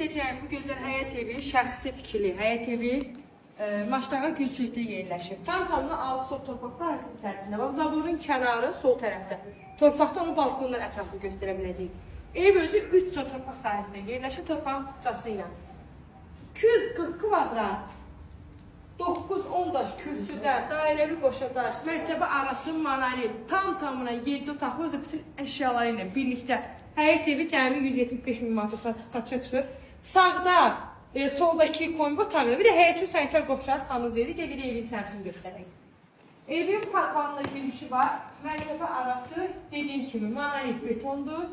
edəcəyim bu gözəl həyət evi şəxsi tikili həyət evi Maçdağa Gülsüzdə yerləşir. Tam-tamına 6 sot torpaq sahəsinin içərisində. Bax, zaborun kənarı sol tərəfdə. Torpaqda onu balkondan ətraflı göstərə biləcəyik. Ev özü 3 sot torpaq sahəsində yerləşir torpağın tutcası ilə. 240 kvadrat, 9-10 daş kürsüdə, dairəvi qoşadaş, mərtəbə arası monolit, tam-tamına 7 otaqlı özü bütün əşyaları ilə birlikdə həyət evi cəmi 175 min manata satışa çıxır. Sağda, soldakı koyunba otağıdır. Bir də həyət üçün sanitar qovşağı sanuz yeri. Gəlin evin içərisini göstərək. Evin parkvanlı girişi var. Mərtəbə arası dediyim kimi monolit betondur.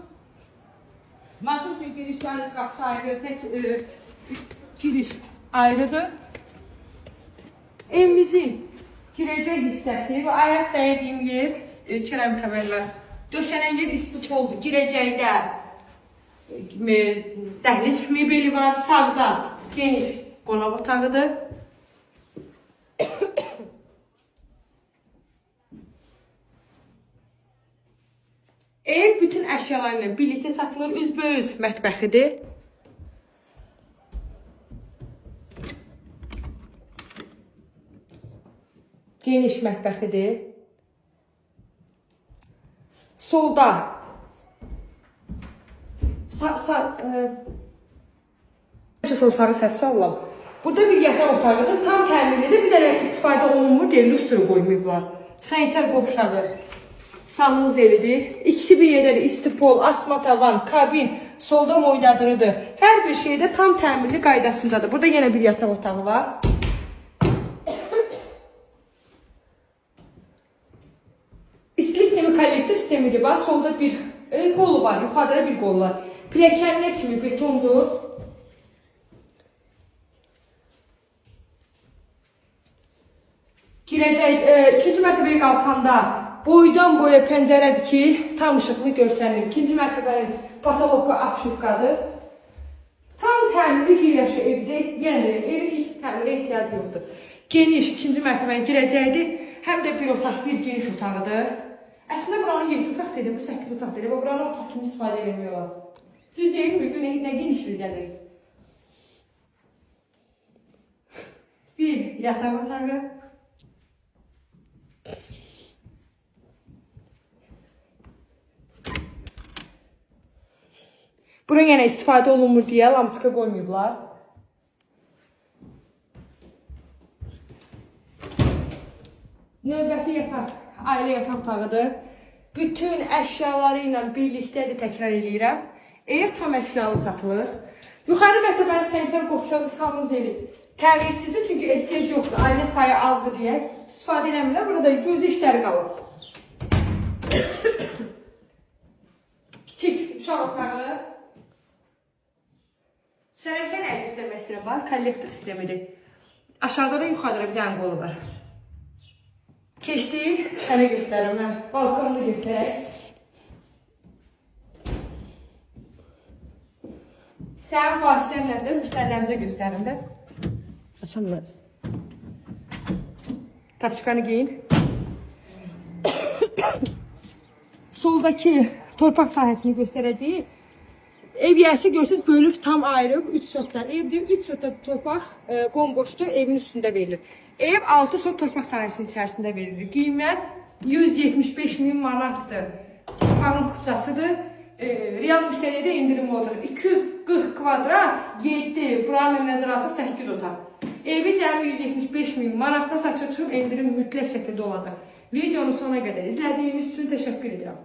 Maşın üçün giriş yalnız qapısı ayrı, tək giriş ayrıdır. Evimizin girəcək hissəsi və ayaq dəyədiyim yer kirəm kəmərlər. Döşənən yer istipoldur. Girəcəkdə dəhliz mebeli var. Sağda geniş qonaq otağıdır. Ev bütün əşyalarla birlikdə satılır. Üzbəüz mətbəxidir. Geniş mətbəxidir. Solda sol sarı səhv sallam. Burada bir yataq otağıdır. Tam təmirlidir. Bir dənə istifadə olunmur deyə lüstru qoymayıblar. Sanitar qovşağı, sanuz evidir. İkisi bir yerdə istipol, asma tavan, kabin, solda moydadırıdır. Hər bir şeydə tam təmirli qaydasındadır. Burada yenə bir yataq otağı var. İstili sistemi, kollektor sistemi var. Solda bir qolu var, yuxarıda bir qol var. Pilləkənlər kimi betondur. Girəcək, ikinci mərtəbəyə qalxanda boydan boya pəncərədir ki, tam işıqlı görsənir. İkinci mərtəbənin patoloqu apşutqadır. Tam təmirli bir yaşı evdə, yəni evin heç təmirə ehtiyacı yoxdur. Geniş ikinci mərtəbəyə girəcəkdir. Həm də bir otaq, bir geniş otağıdır. Əslində buranın 7 otaq dedim, bu 8 otaq dedim. Buranın otaq kimi istifadə edilmiyorlar. Düz deyil mi? Nə genişlik gəlir? Bir yataq otağı. Bura yenə istifadə olunmur deyə lamçıqa qoymayıblar. Növbəti yataq, ailə yataq otağıdır. Bütün əşyaları ilə birlikdədir, təkrar edirəm. Ev tam əşyalı satılır. Yuxarı mərtəbənin sanitar qovşağı sanuz evi təmirsizdir, çünki ehtiyac yoxdur. Ailə sayı azdır deyə istifadə eləmirlər. Burada göz işləri qalır. Kiçik uşaq otağı. Sənəmsən əl göstərmək istəyirəm var. Kollektor sistemidir. Aşağıda da yuxarıda bir dənə qolu var. Keçdik, sənə göstərim. Balkonunu göstərək. Sənin vasitəmlə də müştərilərimizə göstərim də. Açamlar. Tapçıqanı giyin. Soldakı torpaq sahəsini göstərəcəyik. Ev yərsi görsünüz, bölüb tam ayrı 3 sotdan. Evdir, 3 sotda torpaq bomboşdur, evin üstündə verilir. Ev 6 sot torpaq sahəsinin içərisində verilir. Qiymət 175 min manatdır. Torpağın tutcasıdır. Real müştəriyə də indirim olur. 240 kvadrat, 7, buranın nəzərə alsa 8 otaq. Evi cəmi 175 min manatdan satışa çıxıb indirim mütləq şəkildə olacaq. Videonu sona qədər izlədiyiniz üçün təşəkkür edirəm.